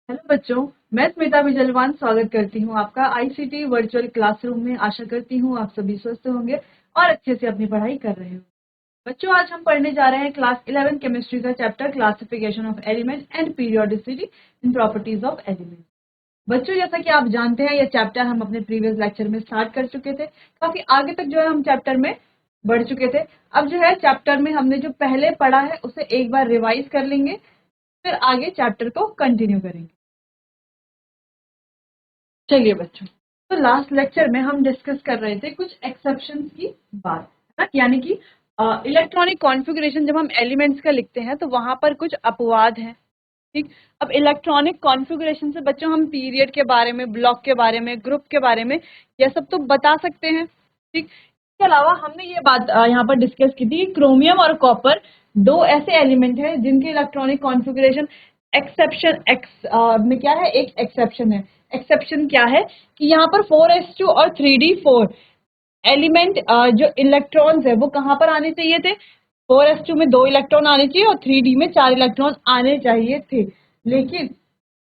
Hello बच्चों, मैं स्मिता बिजलवान स्वागत करती हूँ आपका आईसीटी वर्चुअल क्लासरूम में। आशा करती हूँ आप सभी स्वस्थ होंगे और अच्छे से अपनी पढ़ाई कर रहे हो। बच्चों, आज हम पढ़ने जा रहे हैं क्लास 11 केमिस्ट्री का chapter classification of element and periodicity in properties of element. बच्चों, जैसा कि आप जानते हैं, यह चैप्टर हम अपने प्रीवियस लेक्चर में स्टार्ट कर चुके थे। काफी आगे तक जो है हम चैप्टर में बढ़ चुके थे। अब जो है चैप्टर में हमने जो पहले पढ़ा है उसे एक बार रिवाइज कर लेंगे, फिर आगे चैप्टर को कंटिन्यू करेंगे। चलिए बच्चों, तो लास्ट लेक्चर में हम डिस्कस कर रहे थे कुछ एक्सेप्शंस की बात, है ना। यानी कि इलेक्ट्रॉनिक कॉन्फ़िगरेशन जब हम एलिमेंट्स का लिखते हैं तो वहां पर कुछ अपवाद हैं। ठीक, अब इलेक्ट्रॉनिक कॉन्फ़िगरेशन से बच्चों हम पीरियड के बारे में, ब्लॉक के बारे में, ग्रुप के बारे में यह सब तो बता सकते हैं। ठीक, इसके अलावा हमने ये बात यहाँ पर डिस्कस की थी, क्रोमियम और कॉपर दो ऐसे एलिमेंट हैं जिनके इलेक्ट्रॉनिक कॉन्फ़िगरेशन एक्सेप्शन में क्या है, एक एक्सेप्शन है। एक्सेप्शन क्या है कि यहाँ पर 4s2 और 3d4 एलिमेंट जो इलेक्ट्रॉन्स है वो कहाँ पर आने चाहिए थे। 4s2 में 2 इलेक्ट्रॉन आने चाहिए और 3d में 4 इलेक्ट्रॉन आने चाहिए थे। लेकिन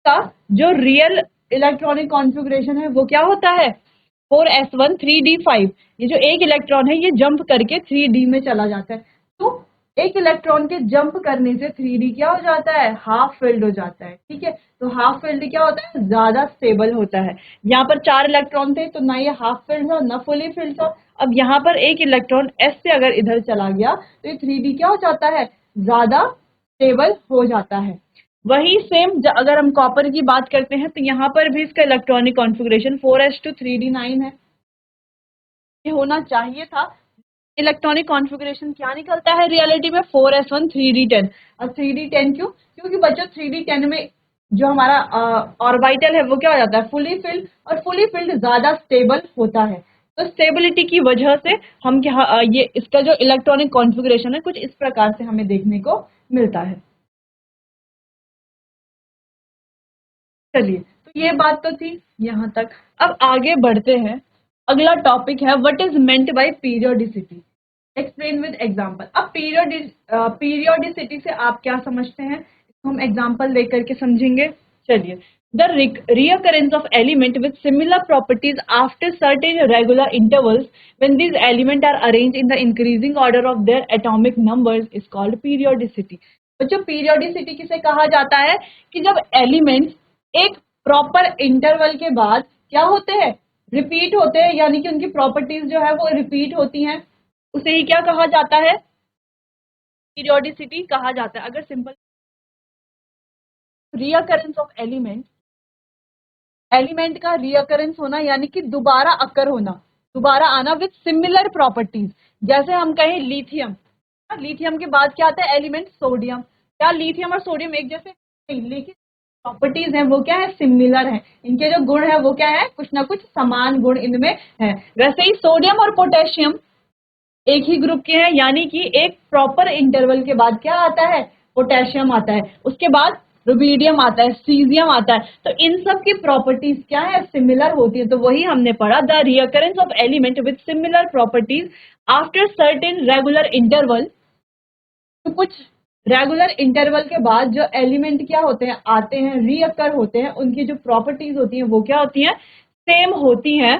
का जो रियल इलेक्ट्रॉनिक कॉन्फ़िगरेशन है वो क्या होता है, 4s1 3d5। ये जो एक इलेक्ट्रॉन है ये जंप करके 3d में चला जाता है। तो एक इलेक्ट्रॉन के जंप करने से 3d क्या हो जाता है, हाफ फिल्ड हो जाता है। ठीक है, तो हाफ फिल्ड क्या होता है, ज्यादा स्टेबल होता है। यहाँ पर 4 इलेक्ट्रॉन थे तो ना ये हाफ फिल्ड था ना फुली फिल्ड था। अब यहाँ पर एक इलेक्ट्रॉन s से अगर इधर चला गया तो ये 3d क्या हो जाता है, ज्यादा स्टेबल हो जाता है। वही सेम अगर हम कॉपर की बात करते हैं तो यहाँ पर भी इसका इलेक्ट्रॉनिक कॉन्फ़िगरेशन 4s2 3d9 है। ये होना चाहिए था। इलेक्ट्रॉनिक कॉन्फ़िगरेशन क्या निकलता है रियलिटी में, 4s1 3d10। और 3d10 क्यों, क्योंकि बच्चों 3d10 में जो हमारा ऑर्बिटल है वो क्या हो जाता है, फुली फिल्ड, और फुली फिल्ड ज्यादा स्टेबल होता है। तो स्टेबिलिटी की वजह से हम क्या ये इसका जो इलेक्ट्रॉनिक कॉन्फ़िगरेशन है कुछ इस प्रकार से हमें देखने को मिलता है। चलिए, तो ये बात तो थी यहाँ तक। अब आगे बढ़ते हैं। अगला टॉपिक है what is meant by periodicity, explain with example. अब पीरियोडिसिटी से आप क्या समझते हैं, इसको हम एग्जांपल लेकर के समझेंगे। चलिए, the reoccurrence of element with similar properties after certain regular intervals when these elements are arranged in the increasing order of their atomic numbers is called periodicity। बच्चों, पीरियोडिसिटी किसे कहा जाता है कि जब एलिमेंट्स एक प्रॉपर इंटरवल के बाद क्या होते हैं, रिपीट होते हैं, यानी कि उनकी प्रॉपर्टीज जो है वो रिपीट होती हैं, उसे ही क्या कहा जाता है, पीरियोडिसिटी कहा जाता है। अगर simple recurrence of element, element का रियकरेंस होना यानी कि दोबारा अकर होना, दोबारा आना विद सिमिलर प्रॉपर्टीज। जैसे हम कहें लिथियम, लिथियम के बाद क्या आता है एलिमेंट, सोडियम। क्या लिथियम और सोडियम एक जैसे नहीं, लेकिन प्रॉपर्टीज हैं वो क्या है, सिमिलर है। इनके जो गुण है वो क्या है, कुछ ना कुछ समान गुण इनमें है। वैसे ही सोडियम और पोटेशियम एक ही ग्रुप के हैं, यानी कि एक प्रॉपर इंटरवल के बाद क्या आता है, पोटेशियम आता है, उसके बाद रुबीडियम आता है, सीजियम आता है। तो इन सब की प्रॉपर्टीज क्या है, सिमिलर होती है। तो वही हमने पढ़ा, the recurrence of element with similar properties after certain regular interval. तो कुछ रेगुलर इंटरवल के बाद जो एलिमेंट क्या होते हैं, आते हैं, रीअकर होते हैं, उनकी जो प्रॉपर्टीज होती हैं वो क्या होती हैं, सेम होती हैं।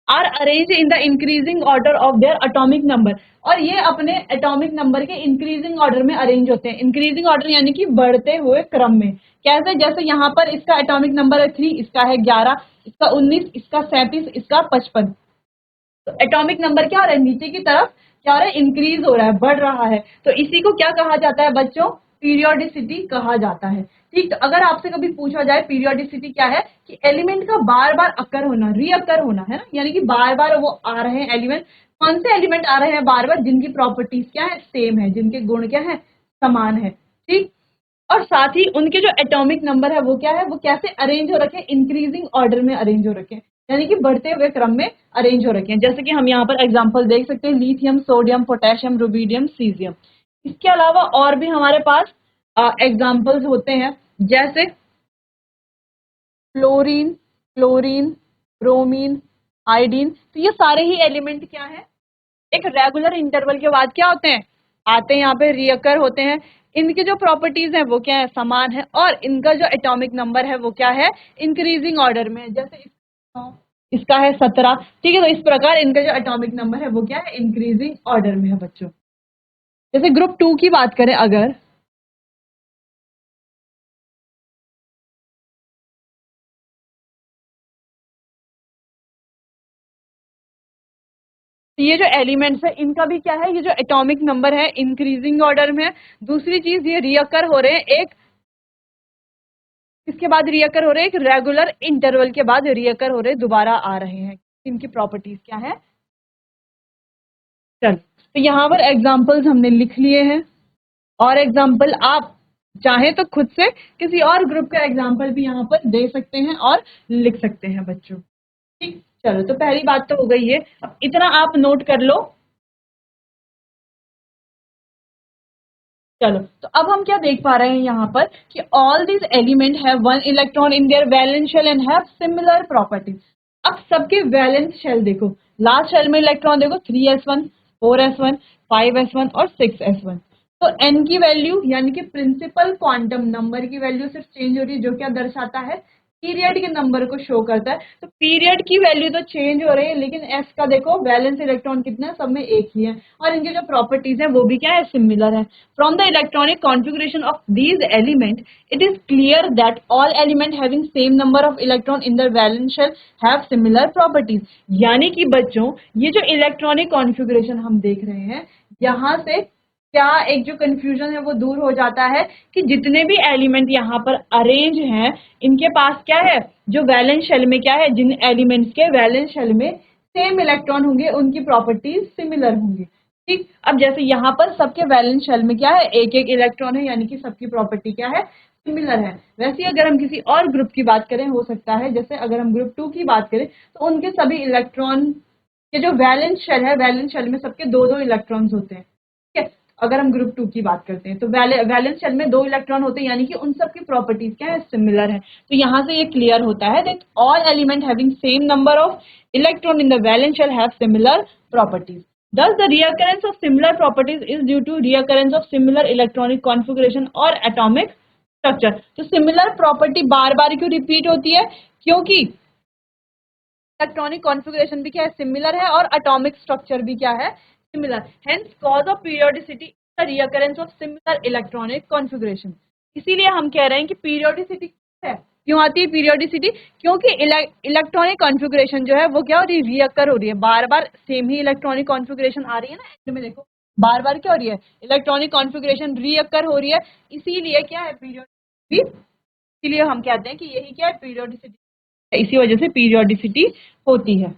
Are arrange in the increasing order of their atomic number, और ये अपने एटॉमिक नंबर के इंक्रीजिंग ऑर्डर में अरेंज होते हैं। इंक्रीजिंग ऑर्डर यानी कि बढ़ते हुए क्रम में। कैसे, जैसे यहाँ पर इसका एटॉमिक नंबर है 3, इसका है 11, इसका 19, इसका 37, इसका 55। तो एटॉमिक नंबर क्या हो रहा है, नीचे की तरफ क्या हो रहा है, इंक्रीज हो रहा है, बढ़ रहा है। तो इसी को क्या कहा जाता है बच्चों, पीरियोडिसिटी कहा जाता है। ठीक, तो अगर आपसे कभी पूछा जाए पीरियोडिसिटी क्या है, कि एलिमेंट का बार बार अकर होना, रीअकर होना, है ना, यानी कि बार बार वो आ रहे हैं एलिमेंट। कौन से एलिमेंट आ रहे हैं बार बार, जिनकी प्रॉपर्टीज क्या है, सेम है, जिनके गुण क्या है, समान है। ठीक, और साथ ही उनके जो एटॉमिक नंबर है वो क्या है, वो कैसे अरेंज हो रखे हैं, इंक्रीजिंग ऑर्डर में अरेंज हो रखे हैं, यानी कि बढ़ते हुए क्रम में अरेंज हो रखे हैं। जैसे कि हम यहाँ पर एग्जांपल देख सकते हैं, lithium, sodium, potassium, rubidium, caesium. इसके अलावा और भी हमारे पास एग्जांपल्स होते हैं, जैसे फ्लोरीन, क्लोरीन, ब्रोमीन, आयोडीन। तो ये सारे ही एलिमेंट क्या है, एक रेगुलर इंटरवल के बाद क्या होते हैं, आते हैं, यहाँ पे रियकर होते हैं। इनके जो प्रॉपर्टीज है वो क्या है, समान है, और इनका जो एटॉमिक नंबर है वो क्या है, इंक्रीजिंग ऑर्डर में है। जैसे इसका है 17, ठीक है, तो इस प्रकार इनका जो एटॉमिक नंबर है वो क्या है, इंक्रीजिंग ऑर्डर में है बच्चों। जैसे ग्रुप 2 की बात करें अगर, तो ये जो एलिमेंट्स है इनका भी क्या है, ये जो एटॉमिक नंबर है इंक्रीजिंग ऑर्डर में है। दूसरी चीज ये रियकर हो रहे हैं एक, इसके बाद रियकर हो रहे हैं एक रेगुलर इंटरवल के बाद रियकर हो रहे, दोबारा आ रहे हैं। इनकी प्रॉपर्टीज क्या है, चलो तो यहाँ पर एग्जांपल्स हमने लिख लिए हैं, और एग्जाम्पल आप चाहे तो खुद से किसी और ग्रुप का एग्जाम्पल भी यहाँ पर दे सकते हैं और लिख सकते हैं बच्चों। ठीक, चलो तो पहली बात तो हो गई है, अब इतना आप नोट कर लो। चलो तो अब हम क्या देख पा रहे हैं यहाँ पर कि all these element have one electron in their valence shell and have similar properties. अब सबके वैलेंस शेल देखो, लास्ट शेल में इलेक्ट्रॉन देखो 3s1, 4s1, 5s1 और 6s1। तो n की वैल्यू यानी कि प्रिंसिपल क्वांटम नंबर की वैल्यू सिर्फ चेंज हो रही है, जो क्या दर्शाता है, पीरियड के नंबर को शो करता है। तो पीरियड की वैल्यू तो चेंज हो रही है, लेकिन s का देखो वैलेंस इलेक्ट्रॉन कितना है, सब में एक ही है, और इनके जो प्रॉपर्टीज है वो भी क्या है, सिमिलर है। From the electronic configuration of these element it is clear that all element having same number of electron in the valence shall have similar properties. यानी कि बच्चों ये जो इलेक्ट्रॉनिक कॉन्फ़िगरेशन हम देख रहे हैं, यहाँ से क्या एक जो कंफ्यूजन है वो दूर हो जाता है कि जितने भी एलिमेंट यहाँ पर अरेंज हैं इनके पास क्या है, जो वैलेंस शेल में क्या है, जिन एलिमेंट्स के वैलेंस शेल में सेम इलेक्ट्रॉन होंगे उनकी प्रॉपर्टीज सिमिलर होंगी। ठीक, अब जैसे यहाँ पर सबके वैलेंस शेल में क्या है, एक एक इलेक्ट्रॉन है, यानी कि सबकी प्रॉपर्टी क्या है, सिमिलर है। वैसे ही अगर हम किसी और ग्रुप की बात करें, हो सकता है जैसे अगर हम ग्रुप 2 की बात करें तो उनके सभी इलेक्ट्रॉन के जो वैलेंस शेल है, वैलेंस शेल में सबके दो दो इलेक्ट्रॉन्स होते हैं। ठीक है, अगर हम ग्रुप 2 की बात करते हैं तो वैलेंस शेल में दो इलेक्ट्रॉन होते हैं, यानी कि उन सब की प्रॉपर्टीज क्या है, सिमिलर है। तो यहाँ से ये क्लियर होता है that all element having same number of electron in the valence shall have similar properties. Thus, the reoccurrence of similar properties is due to reoccurrence of similar electronic configuration और atomic structure। तो similar property बार बार क्यों repeat होती है, क्योंकि electronic configuration भी क्या है, similar है, और एटॉमिक स्ट्रक्चर भी क्या है, similar. Hence cause of periodicity the recurrence of similar electronic configuration. इसीलिए हम कह रहे हैं कि पीरियोडिसिटी है, क्यों आती है पीरियोडिसिटी, क्योंकि इलेक्ट्रॉनिक कॉन्फ़िगरेशन जो है वो क्या हो रही है, रियकर हो रही है, बार बार सेम ही इलेक्ट्रॉनिक कॉन्फ़िगरेशन आ रही है ना, एंड में देखो बार बार क्या हो रही है, इलेक्ट्रॉनिक कॉन्फ़िगरेशन रियकर हो रही है, इसीलिए क्या है पीरियोडिसिटी। इसीलिए हम कहते हैं कि यही क्या है, पीरियोडिसिटी, इसी वजह से पीरियोडिसिटी होती है।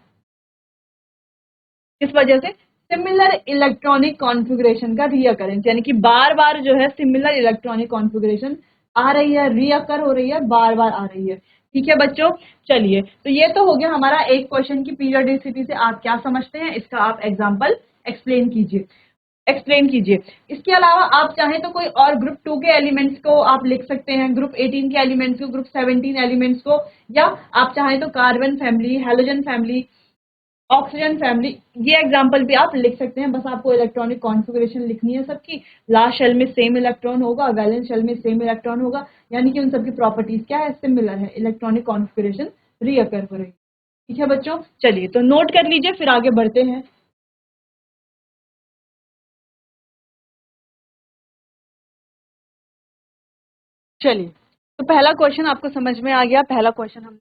इस वजह से सिमिलर इलेक्ट्रॉनिक कॉन्फ़िगरेशन का रिअकरेंस, यानी कि बार बार जो है सिमिलर इलेक्ट्रॉनिक कॉन्फ़िगरेशन आ रही है, रिअकर हो रही है, बार बार आ रही है। ठीक है बच्चों, चलिए तो ये तो हो गया हमारा एक क्वेश्चन की पीरियोडिसिटी से आप क्या समझते हैं, इसका आप एग्जाम्पल एक्सप्लेन कीजिए। इसके अलावा आप चाहें तो कोई और ग्रुप 2 के एलिमेंट्स को आप लिख सकते हैं, ग्रुप 18 के एलिमेंट्स को, ग्रुप 17 एलिमेंट्स को, या आप चाहें तो carbon family, halogen family, oxygen family, ये एग्जांपल भी आप लिख सकते हैं। बस आपको इलेक्ट्रॉनिक कॉन्फ़िगरेशन लिखनी है सबकी, लास्ट शेल में सेम इलेक्ट्रॉन होगा, वैलेंस शेल में सेम इलेक्ट्रॉन होगा, यानी कि उन सबकी प्रॉपर्टीज क्या है, सिमिलर है, इलेक्ट्रॉनिक कॉन्फ़िगरेशन रीअकर हो रही है। ठीक है बच्चों, चलिए तो नोट कर लीजिए, फिर आगे बढ़ते हैं। चलिए तो पहला क्वेश्चन आपको समझ में आ गया, पहला क्वेश्चन हम,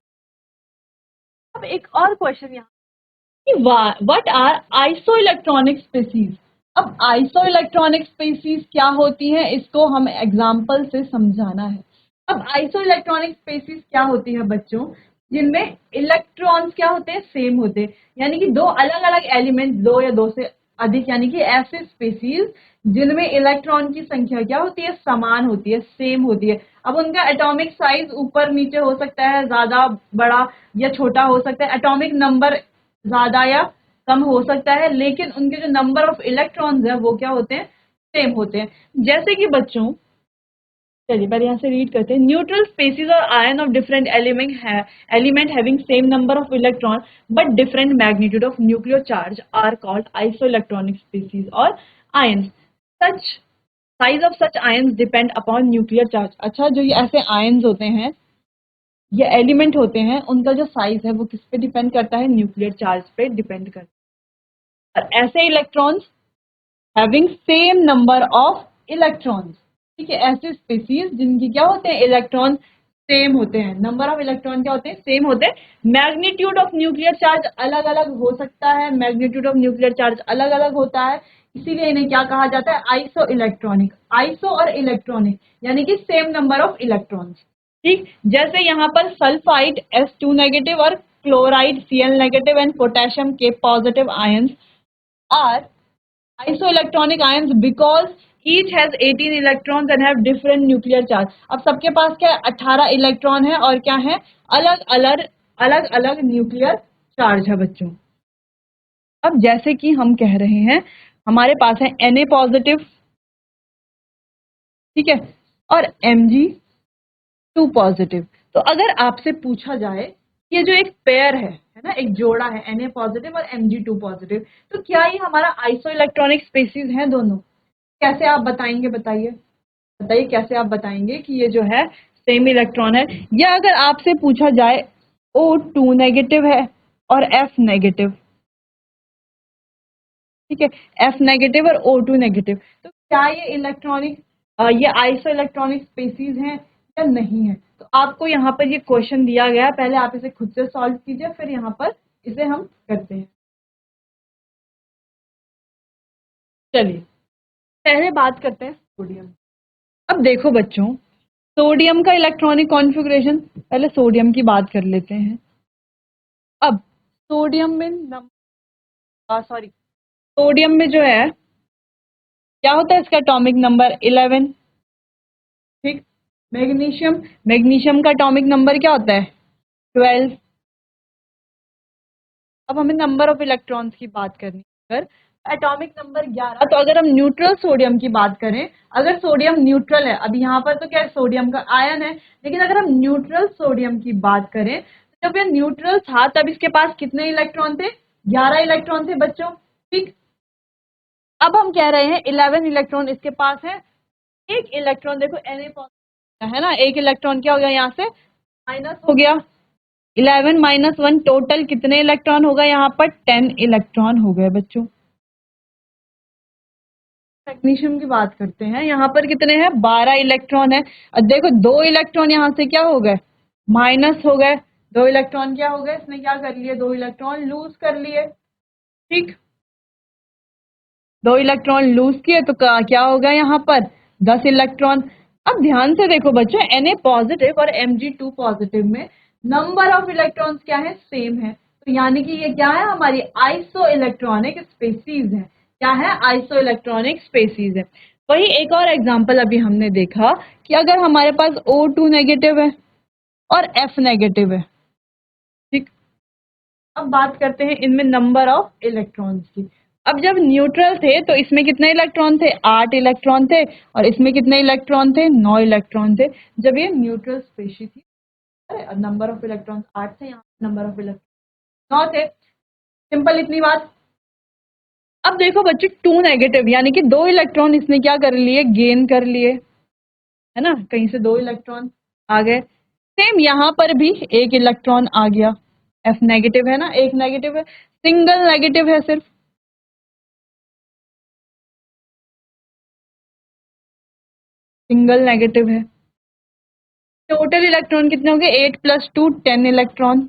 अब एक और क्वेश्चन यहाँ, what are isoelectronic species. अब आइसो इलेक्ट्रॉनिक स्पीसीज क्या होती हैं, इसको हम एग्जाम्पल से समझाना है। अब आइसो इलेक्ट्रॉनिक स्पीसीज क्या होती है बच्चों, जिनमें इलेक्ट्रॉन्स क्या होते हैं, सेम होते हैं, यानी कि दो अलग अलग एलिमेंट, दो या दो से अधिक, यानी कि ऐसे स्पीसीज जिनमें इलेक्ट्रॉन की संख्या क्या होती है, समान होती है, सेम होती है। अब उनका एटॉमिक साइज ऊपर नीचे हो सकता है, ज्यादा बड़ा या छोटा हो सकता है, एटॉमिक नंबर ज्यादा या कम हो सकता है, लेकिन उनके जो नंबर ऑफ इलेक्ट्रॉन्स है वो क्या होते हैं, सेम होते हैं। जैसे कि बच्चों, चलिए पहले यहाँ से रीड करते हैं, न्यूट्रल स्पेसिस और ion of different element having same number of electron but different magnitude of nuclear charge are called isoelectronic species और ion. Such size of such ions depend upon nuclear charge. अच्छा, जो ये ऐसे ions होते हैं, ये element होते हैं, उनका जो साइज है वो किस पे डिपेंड करता है? न्यूक्लियर चार्ज पे डिपेंड करता है। और ऐसे electrons having same number of electrons, ठीक है, ऐसे स्पीसीज जिनकी क्या होते हैं? इलेक्ट्रॉन सेम होते हैं, नंबर ऑफ इलेक्ट्रॉन क्या होते हैं? सेम होते हैं। मैग्नीट्यूड ऑफ न्यूक्लियर चार्ज अलग अलग हो सकता है, मैग्नीट्यूड ऑफ न्यूक्लियर चार्ज अलग अलग होता है, इसीलिए इन्हें क्या कहा जाता है? Iso electronic. आइसो और इलेक्ट्रॉनिक यानी कि सेम नंबर ऑफ इलेक्ट्रॉन्स, ठीक। जैसे यहाँ पर सल्फाइड S2 नेगेटिव और chloride Cl negative and potassium K positive ions are isoelectronic ions because each has 18 electrons and have different nuclear charge। अब सबके पास क्या है? 18 इलेक्ट्रॉन है और क्या है? अलग अलग न्यूक्लियर चार्ज है बच्चों। अब जैसे कि हम कह रहे हैं, हमारे पास है Na पॉजिटिव, ठीक है, और Mg2 पॉजिटिव। तो अगर आपसे पूछा जाए ये जो एक पेयर है ना, एक जोड़ा है Na पॉजिटिव और Mg2 पॉजिटिव, तो क्या ये हमारा आइसो इलेक्ट्रॉनिक स्पीसीज है दोनों? कैसे आप बताएंगे? बताइए बताइए कैसे आप बताएंगे कि ये जो है सेम इलेक्ट्रॉन है? या अगर आपसे पूछा जाए O2 नेगेटिव है और F नेगेटिव, ठीक है, F नेगेटिव और O2 नेगेटिव, तो क्या ये इलेक्ट्रॉनिक ये आइसो इलेक्ट्रॉनिक स्पीसीज हैं या नहीं है? तो आपको यहाँ पर ये क्वेश्चन दिया गया है, पहले आप इसे खुद से सॉल्व कीजिए, फिर यहाँ पर इसे हम करते हैं। चलिए पहले बात करते हैं सोडियम। अब देखो बच्चों, सोडियम का इलेक्ट्रॉनिक कॉन्फ़िगरेशन, पहले सोडियम की बात कर लेते हैं। अब सोडियम में सोडियम में जो है क्या होता है? इसका एटॉमिक नंबर 11, ठीक। मैग्नीशियम, मैग्नीशियम का एटॉमिक नंबर क्या होता है? 12। अब हमें नंबर ऑफ इलेक्ट्रॉन्स की बात करनी है, अगर एटॉमिक नंबर 11, तो अगर हम न्यूट्रल सोडियम की बात करें, अगर सोडियम न्यूट्रल है, अभी यहाँ पर तो क्या है? सोडियम का आयन है, लेकिन अगर हम न्यूट्रल सोडियम की बात करें, तो जब ये न्यूट्रल था तब इसके पास कितने इलेक्ट्रॉन थे? 11 इलेक्ट्रॉन थे बच्चों, ठीक। अब हम कह रहे हैं 11 इलेक्ट्रॉन इसके पास है। एक इलेक्ट्रॉन देखो Na पॉजिटिव है ना, एक इलेक्ट्रॉन क्या हो गया? यहाँ से माइनस हो गया। 11 माइनस 1 टोटल कितने इलेक्ट्रॉन होगा? यहाँ पर 10 इलेक्ट्रॉन हो गए बच्चों। मैग्नीशियम की बात करते हैं, यहाँ पर कितने हैं? 12 इलेक्ट्रॉन है। अब देखो 2 इलेक्ट्रॉन यहाँ से क्या हो गए? माइनस हो गए। 2 इलेक्ट्रॉन क्या हो गए? इसने क्या कर लिए? 2 इलेक्ट्रॉन लूज कर लिए, ठीक। 2 इलेक्ट्रॉन लूज किए तो क्या होगा? यहाँ पर 10 इलेक्ट्रॉन। अब ध्यान से देखो बच्चों, Na पॉजिटिव और Mg2 पॉजिटिव में नंबर ऑफ इलेक्ट्रॉन्स क्या है? सेम है, तो यानी कि ये क्या है? हमारी आइसो इलेक्ट्रॉनिक स्पीसीज है। क्या है? आइसो इलेक्ट्रॉनिक स्पीसीज है। वही एक और एग्जांपल अभी हमने देखा कि अगर हमारे पास O2 नेगेटिव है और F नेगेटिव है, ठीक। अब बात करते हैं इनमें नंबर ऑफ इलेक्ट्रॉन्स की। अब जब न्यूट्रल थे तो इसमें कितने इलेक्ट्रॉन थे? 8 इलेक्ट्रॉन थे, और इसमें कितने इलेक्ट्रॉन थे? 9 इलेक्ट्रॉन थे, जब ये न्यूट्रल स्पीशीज थी। अरे नंबर ऑफ इलेक्ट्रॉन 8 थे, यहाँ नंबर ऑफ इलेक्ट्रॉन 9 थे। सिंपल इतनी बात। अब देखो बच्चे 2 नेगेटिव यानी कि 2 इलेक्ट्रॉन इसने क्या कर लिए? गेन कर लिए, है ना, कहीं से 2 इलेक्ट्रॉन आ गए। सेम यहाँ पर भी एक इलेक्ट्रॉन आ गया। F नेगेटिव है ना, एक नेगेटिव है, सिंगल नेगेटिव है, सिर्फ सिंगल नेगेटिव है। टोटल इलेक्ट्रॉन कितने होंगे? 8 + 2 10 इलेक्ट्रॉन।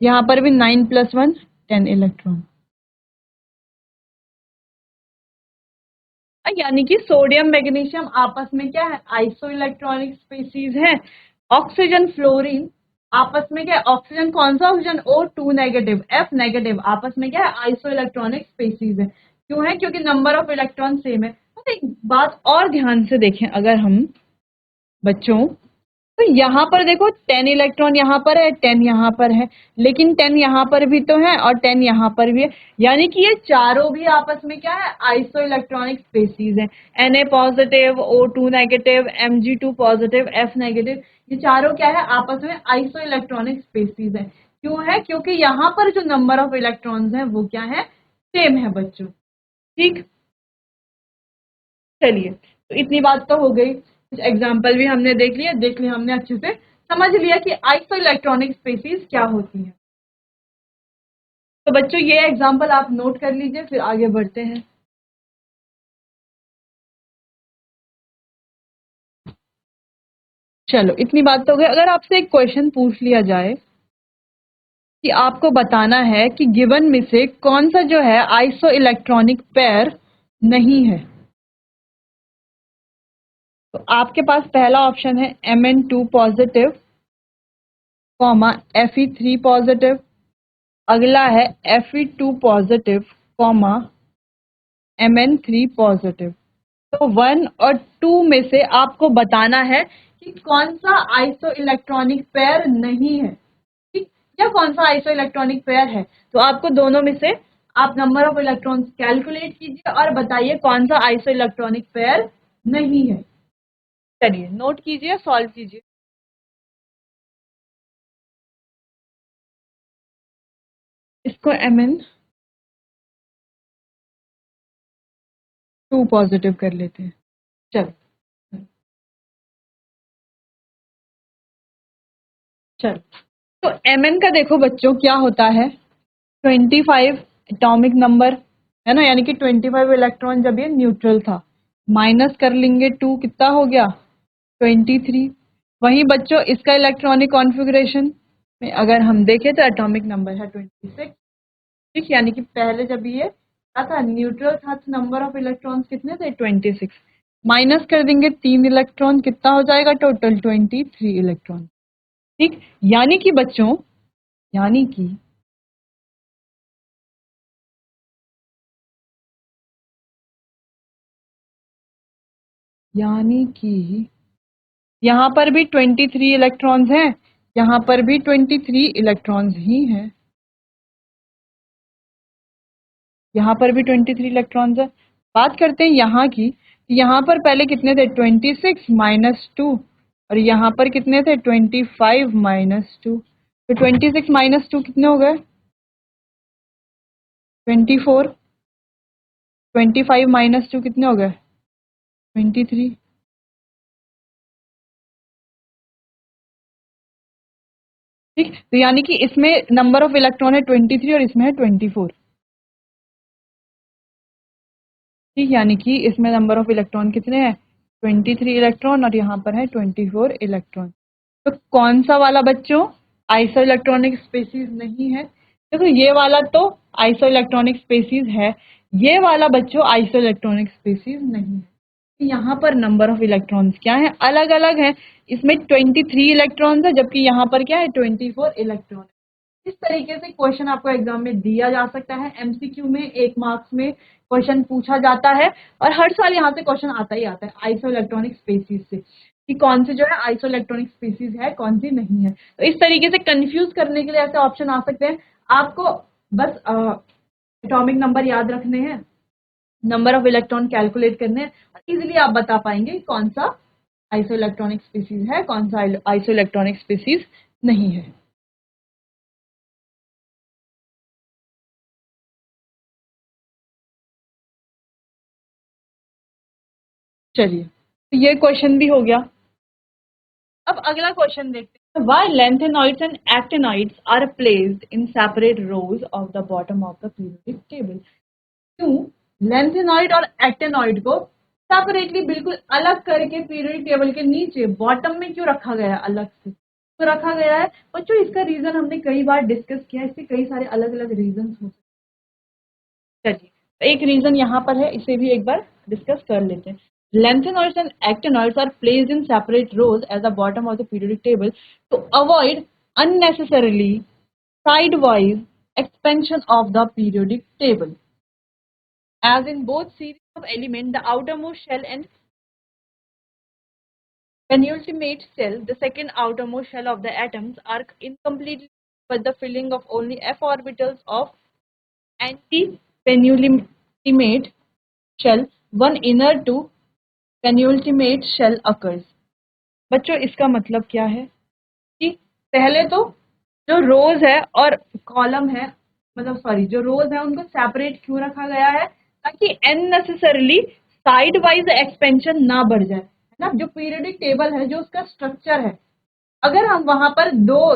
यहाँ पर भी 9 + 1 10 इलेक्ट्रॉन। यानी कि सोडियम मैग्नीशियम आपस में क्या है? आइसो इलेक्ट्रॉनिक स्पीसीज है। ऑक्सीजन फ्लोरीन आपस में क्या है? ऑक्सीजन कौन सा oxygen? O2 negative, F negative आपस में क्या है? आइसो इलेक्ट्रॉनिक स्पीसीज है। क्यों है? क्योंकि नंबर ऑफ इलेक्ट्रॉन सेम है। तो एक बात और ध्यान से देखें अगर हम बच्चों, तो यहाँ पर देखो 10 इलेक्ट्रॉन यहाँ पर है, 10 यहाँ पर है, लेकिन 10 यहाँ पर भी तो है और 10 यहाँ पर भी है, यानी कि ये चारों भी आपस में क्या है? आइसो इलेक्ट्रॉनिक स्पीसीज है। Na positive, O2 negative, Mg2 positive, F negative, ये चारों क्या है? आपस में आइसो इलेक्ट्रॉनिक स्पीसीज है। क्यों है? क्योंकि यहाँ पर जो नंबर ऑफ इलेक्ट्रॉन्स है वो क्या है? सेम है बच्चों, ठीक। चलिए, तो इतनी बात तो हो गई, कुछ एग्जाम्पल भी हमने देख लिया हमने अच्छे से समझ लिया कि आइसो इलेक्ट्रॉनिक स्पेसीज क्या होती है। तो बच्चों ये एग्जाम्पल आप नोट कर लीजिए, फिर आगे बढ़ते हैं। चलो, इतनी बात तो हो गई। अगर आपसे एक क्वेश्चन पूछ लिया जाए कि आपको बताना है कि गिवन में से कौन सा जो है आइसो इलेक्ट्रॉनिक पेयर नहीं है, तो आपके पास पहला ऑप्शन है Mn2 positive comma Fe3 positive, अगला है Fe2 positive comma Mn3 positive. तो 1 और 2 में से आपको बताना है कि कौन सा आइसो इलेक्ट्रॉनिक पेयर नहीं है, ठीक, या कौन सा आइसो इलेक्ट्रॉनिक पेयर है। तो आपको दोनों में से आप नंबर ऑफ इलेक्ट्रॉन्स कैलकुलेट कीजिए और बताइए कौन सा आइसो इलेक्ट्रॉनिक पेयर नहीं है। चलिए, नोट कीजिए, सॉल्व कीजिए। इसको Mn2 पॉजिटिव कर लेते हैं। चलो चलो, तो Mn का देखो बच्चों क्या होता है, 25 एटॉमिक नंबर है ना, यानी कि 25 इलेक्ट्रॉन जब ये न्यूट्रल था, माइनस कर लेंगे 2, कितना हो गया 23। वहीं बच्चों इसका इलेक्ट्रॉनिक कॉन्फ़िगरेशन में अगर हम देखें तो एटॉमिक नंबर है 26, ठीक, यानी कि पहले जब ये क्या था, न्यूट्रल था, तो नंबर ऑफ इलेक्ट्रॉन्स कितने थे 26, माइनस कर देंगे 3 इलेक्ट्रॉन, कितना हो जाएगा टोटल 23 इलेक्ट्रॉन, ठीक। यानी कि बच्चों, यानी कि यानी कि यहाँ पर भी 23 इलेक्ट्रॉन्स हैं, यहाँ पर भी 23 इलेक्ट्रॉन्स ही हैं, यहाँ पर भी 23 इलेक्ट्रॉन्स है। बात करते हैं यहाँ की, यहाँ पर पहले कितने थे 26 माइनस 2, और यहाँ पर कितने थे 25 माइनस 2, तो 26 माइनस 2 कितने हो गए 24, 25 माइनस 2 कितने हो गए 23, ठीक। तो यानी कि इसमें नंबर ऑफ इलेक्ट्रॉन है 23 और इसमें है 24, ठीक, यानी कि इसमें नंबर ऑफ इलेक्ट्रॉन कितने हैं 23 इलेक्ट्रॉन और यहाँ पर है 24 इलेक्ट्रॉन। तो कौन सा वाला बच्चों आइसो इलेक्ट्रॉनिक स्पेसीज नहीं है, देखो ये वाला तो आइसो इलेक्ट्रॉनिक स्पेसीज है, ये वाला बच्चों आइसो इलेक्ट्रॉनिक स्पेसीज नहीं है। तो यहाँ पर नंबर ऑफ इलेक्ट्रॉन्स क्या है, अलग अलग है, इसमें 23 इलेक्ट्रॉन्स है जबकि यहाँ पर क्या है 24 इलेक्ट्रॉन। इस तरीके से क्वेश्चन आपको एग्जाम में दिया जा सकता है, एमसीक्यू में 1 मार्क्स में क्वेश्चन पूछा जाता है, और हर साल यहाँ से क्वेश्चन आता ही आता है आइसो इलेक्ट्रॉनिक स्पेसीज से, कि कौन सी जो है आइसो इलेक्ट्रॉनिक स्पेसीज है, कौन सी नहीं है। तो इस तरीके से कंफ्यूज करने के लिए ऐसे ऑप्शन आ सकते हैं। आपको बस एटॉमिक नंबर याद रखने हैं, नंबर ऑफ इलेक्ट्रॉन कैलकुलेट करने हैं, और इजीली आप बता पाएंगे कौन सा आइसो इलेक्ट्रॉनिक स्पेसीज है, कौन सा आइसो इलेक्ट्रॉनिक स्पेसीज नहीं है। चलिए, तो ये क्वेश्चन भी हो गया। अब अगला क्वेश्चन देखते हैं, why lengthenoids and actinoids are placed in separate rows of the bottom of the periodic table। क्यों lengthenoid और actinoid को सेपरेटली बिल्कुल अलग करके पीरियडिक टेबल के नीचे बॉटम में क्यों रखा गया है, अलग से तो रखा गया है बच्चों, इसका रीजन हमने कई बार डिस्कस किया, इसके कई सारे अलग अलग रीजन हो सकते हैं। चलिए, एक रीजन यहाँ पर है, इसे भी एक बार डिस्कस कर लेते हैं। Lanthanoids and actinoids are placed in separate rows at the bottom of the periodic table to avoid unnecessarily sidewise expansion of the periodic table. As in both series of elements, the outermost shell and penultimate shell, the second outermost shell of the atoms, are incomplete with the filling of only f orbitals of anti-penultimate shell, one inner to penultimate shell occurs। बच्चों इसका मतलब क्या है कि पहले तो जो रोज है और कॉलम है, मतलब सॉरी जो रोज है उनको सेपरेट क्यों रखा गया है, ताकि अननेसेसरली साइड वाइज एक्सपेंशन ना बढ़ जाए, है ना। जो पीरियोडिक टेबल है, जो उसका स्ट्रक्चर है, अगर हम वहां पर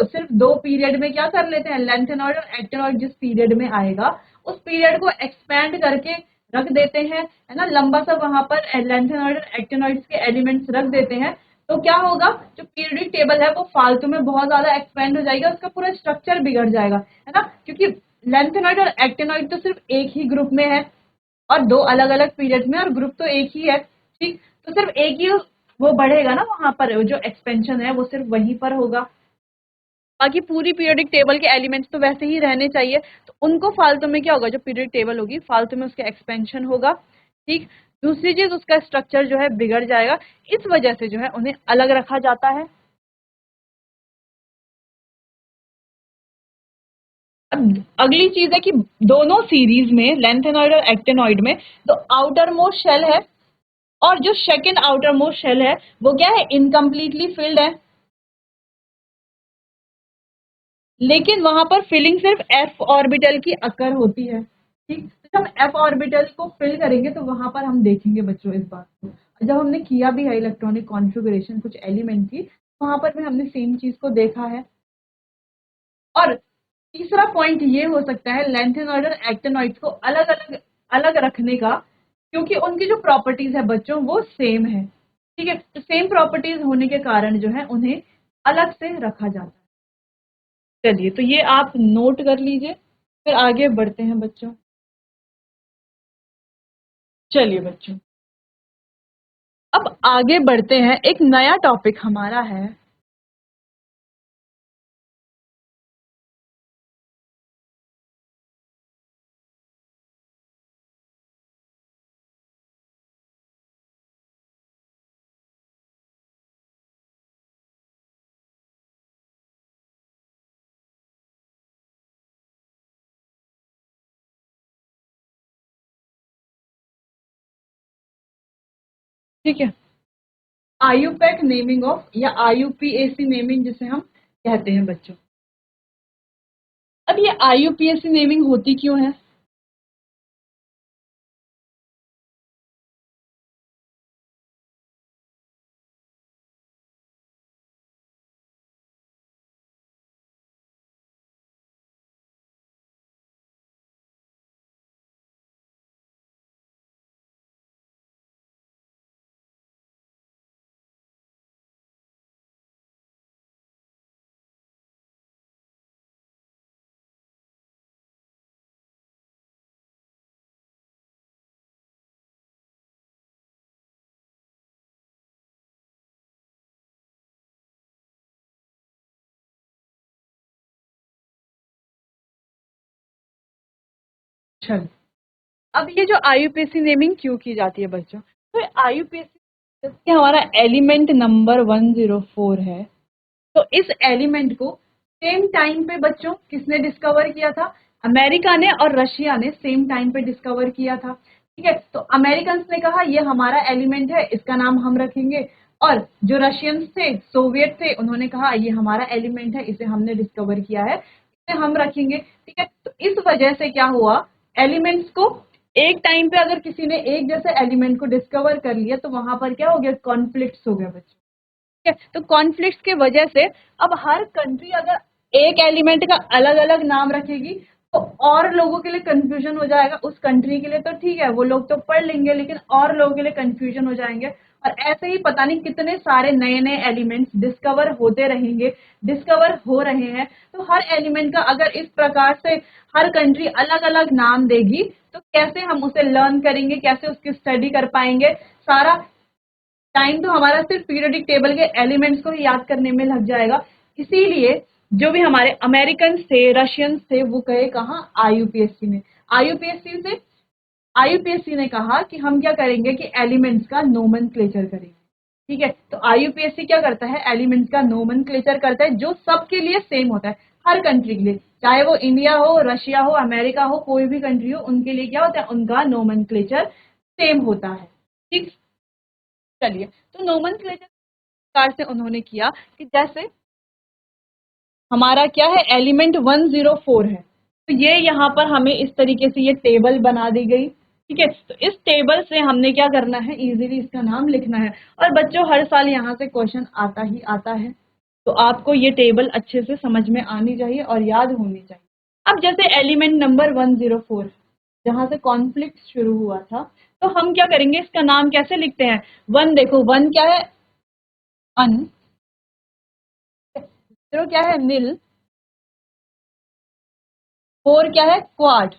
सिर्फ दो पीरियड में क्या कर लेते हैं, लेंथेनॉइड और एक्टिनॉइड जिस पीरियड में आएगा उस पीरियड को एक्सपैंड करके रख देते हैं, है ना, लंबा सा वहां पर लेंथेनॉइड और एक्टिनॉइड्स के एलिमेंट्स रख देते हैं, तो क्या होगा, जो पीरियोडिक टेबल है वो फालतू में बहुत ज्यादा एक्सपेंड हो जाएगा, उसका पूरा स्ट्रक्चर बिगड़ जाएगा, है ना। क्योंकि लेंथेनॉइड और एक्टिनॉइड तो सिर्फ एक ही ग्रुप में है और दो अलग अलग पीरियड में, और ग्रुप तो एक ही है, ठीक। तो सिर्फ एक ही वो बढ़ेगा ना, वहां पर जो एक्सपेंशन है वो सिर्फ वहीं पर होगा। बाकी पूरी पीरियोडिक टेबल के एलिमेंट्स तो वैसे ही रहने चाहिए, तो उनको फालतू में क्या होगा, जो पीरियोडिक टेबल होगी फालतू में उसका एक्सपेंशन होगा, ठीक। दूसरी चीज, उसका स्ट्रक्चर जो है बिगड़ जाएगा, इस वजह से जो है उन्हें अलग रखा जाता है। अब अगली चीज है कि दोनों सीरीज में, लेंथेनॉइड और एक्टिनॉइड में, जो आउटर मोस्ट शेल है और जो सेकेंड आउटर मोस्ट शेल है वो क्या है, इनकम्प्लीटली फिल्ड है, लेकिन वहां पर फिलिंग सिर्फ एफ ऑर्बिटल की अकर होती है, ठीक। तो जब एफ ऑर्बिटल को फिल करेंगे तो वहां पर हम देखेंगे बच्चों इस बात को, जब हमने किया भी है इलेक्ट्रॉनिक कॉन्फ़िगरेशन कुछ एलिमेंट की, वहां पर भी हमने सेम चीज को देखा है। और तीसरा पॉइंट ये हो सकता है लेंथेनॉइड और एक्टिनॉइड को अलग अलग अलग रखने का, क्योंकि उनकी जो प्रॉपर्टीज है बच्चों वो सेम है, ठीक है। तो सेम प्रॉपर्टीज होने के कारण जो है उन्हें अलग से रखा जाता है। चलिए, तो ये आप नोट कर लीजिए, फिर आगे बढ़ते हैं बच्चों। चलिए बच्चों, अब आगे बढ़ते हैं, एक नया टॉपिक हमारा है। ठीक है, आयुपैक नेमिंग ऑफ, या आईयूपीएसी नेमिंग जिसे हम कहते हैं बच्चों। अब ये आईयूपीएसी नेमिंग होती क्यों है? चलो, अब ये जो आईयूपीएसी नेमिंग क्यों की जाती है बच्चों, तो आईयूपीएसी जैसे हमारा एलिमेंट नंबर 104 है, तो इस एलिमेंट को सेम टाइम पे बच्चों किसने डिस्कवर किया था, अमेरिका ने और रशिया ने सेम टाइम पे डिस्कवर किया था, ठीक है। तो अमेरिकन ने कहा ये हमारा एलिमेंट है, इसका नाम हम रखेंगे, और जो रशियंस थे, सोवियत थे, उन्होंने कहा ये हमारा एलिमेंट है, इसे हमने डिस्कवर किया है, इसे हम रखेंगे, ठीक है। तो इस वजह से क्या हुआ, एलिमेंट्स को एक टाइम पे अगर किसी ने एक जैसे एलिमेंट को डिस्कवर कर लिया तो वहां पर क्या हो गया, कॉन्फ्लिक्ट्स हो गया बच्चों, ठीक है। तो कॉन्फ्लिक्ट्स के वजह से अब हर कंट्री अगर एक एलिमेंट का अलग अलग नाम रखेगी तो और लोगों के लिए कंफ्यूजन हो जाएगा, उस कंट्री के लिए तो ठीक है वो लोग तो पढ़ लेंगे, लेकिन और लोगों के लिए कंफ्यूजन हो जाएंगे, और ऐसे ही पता नहीं कितने सारे नए नए एलिमेंट्स डिस्कवर होते रहेंगे, डिस्कवर हो रहे हैं। तो हर एलिमेंट का अगर इस प्रकार से हर कंट्री अलग अलग नाम देगी तो कैसे हम उसे लर्न करेंगे, कैसे उसकी स्टडी कर पाएंगे, सारा टाइम तो हमारा सिर्फ पीरियोडिक टेबल के एलिमेंट्स को ही याद करने में लग जाएगा। इसीलिए जो भी हमारे अमेरिकन थे, रशियंस थे, वो गए कहाँ, आईयूपीएससी में। आईयूपीएससी से आईयूपीएससी ने कहा कि हम क्या करेंगे कि एलिमेंट्स का नोमेनक्लेचर करेंगे, ठीक है। तो आईयूपीएससी क्या करता है, एलिमेंट्स का नोमेनक्लेचर करता है जो सबके लिए सेम होता है, हर कंट्री के लिए, चाहे वो इंडिया हो, रशिया हो, अमेरिका हो, कोई भी कंट्री हो, उनके लिए क्या होता है, उनका नोमेनक्लेचर सेम होता है, ठीक। चलिए, तो नोमेनक्लेचर प्रकार से उन्होंने किया कि जैसे हमारा क्या है, एलिमेंट 104 है, तो ये यहाँ पर हमें इस तरीके से ये टेबल बना दी गई, ठीक है, तो इस टेबल से हमने क्या करना है, इजीली इसका नाम लिखना है। और बच्चों हर साल यहाँ से क्वेश्चन आता ही आता है, तो आपको ये टेबल अच्छे से समझ में आनी चाहिए और याद होनी चाहिए। अब जैसे एलिमेंट नंबर 104 जहां से कॉन्फ्लिक्ट शुरू हुआ था, तो हम क्या करेंगे, इसका नाम कैसे लिखते हैं। वन देखो, वन क्या है, अन, जीरो क्या है, नील, फोर क्या है, क्वाड,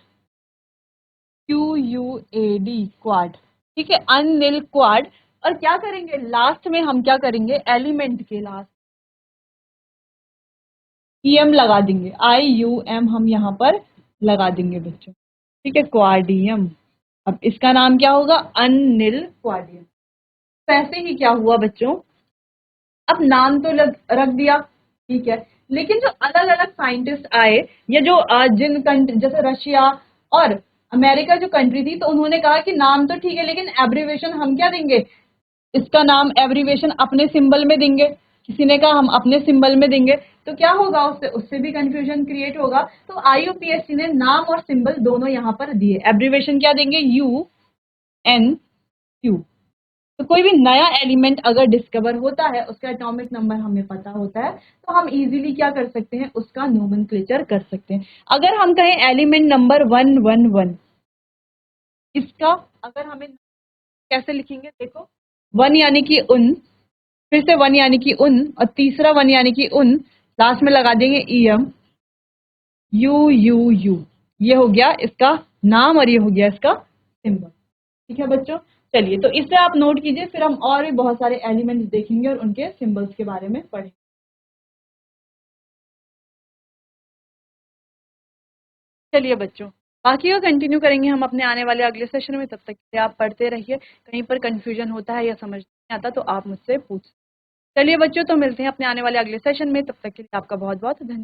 QUAD, क्वाड। ठीक है, अनिल क्वाड। और क्या करेंगे, लास्ट में हम क्या करेंगे, एलिमेंट के लास्ट EM लगा देंगे, IUM हम यहाँ पर लगा देंगे बच्चों। ठीक है, क्वाडियम। अब इसका नाम क्या होगा, अनिल क्वाडियम। वैसे ही क्या हुआ बच्चों, अब नाम तो रख दिया, ठीक है, लेकिन जो अलग अलग साइंटिस्ट आए, या जो जिन कंट्री जैसे रशिया और अमेरिका जो कंट्री थी, तो उन्होंने कहा कि नाम तो ठीक है लेकिन एब्रीवेशन हम क्या देंगे, इसका नाम एब्रीवेशन अपने सिंबल में देंगे। किसी ने कहा हम अपने सिंबल में देंगे, तो क्या होगा, उससे उससे भी कंफ्यूजन क्रिएट होगा। तो IUPAC ने नाम और सिंबल दोनों यहाँ पर दिए। एब्रीवेशन क्या देंगे, UN, Q। तो कोई भी नया एलिमेंट अगर डिस्कवर होता है, उसका एटॉमिक नंबर हमें पता होता है, तो हम इजीली क्या कर सकते हैं, उसका नोमेनक्लेचर कर सकते हैं। अगर हम कहें एलिमेंट नंबर 111, इसका अगर हमें कैसे लिखेंगे, देखो, वन यानी कि उन, फिर से वन यानी कि उन, और तीसरा वन यानी कि उन, लास्ट में लगा देंगे EM, UUU। ये हो गया इसका नाम और ये हो गया इसका सिंबल। ठीक है बच्चों, चलिए, तो इसे आप नोट कीजिए, फिर हम और भी बहुत सारे एलिमेंट्स देखेंगे और उनके सिंबल्स के बारे में पढ़ेंगे। चलिए बच्चों, बाकी का कंटिन्यू करेंगे हम अपने आने वाले अगले सेशन में। तब तक के लिए आप पढ़ते रहिए, कहीं पर कंफ्यूजन होता है या समझ नहीं आता तो आप मुझसे पूछ। चलिए बच्चों, तो मिलते हैं अपने आने वाले अगले सेशन में, तब तक के लिए आपका बहुत बहुत धन्यवाद।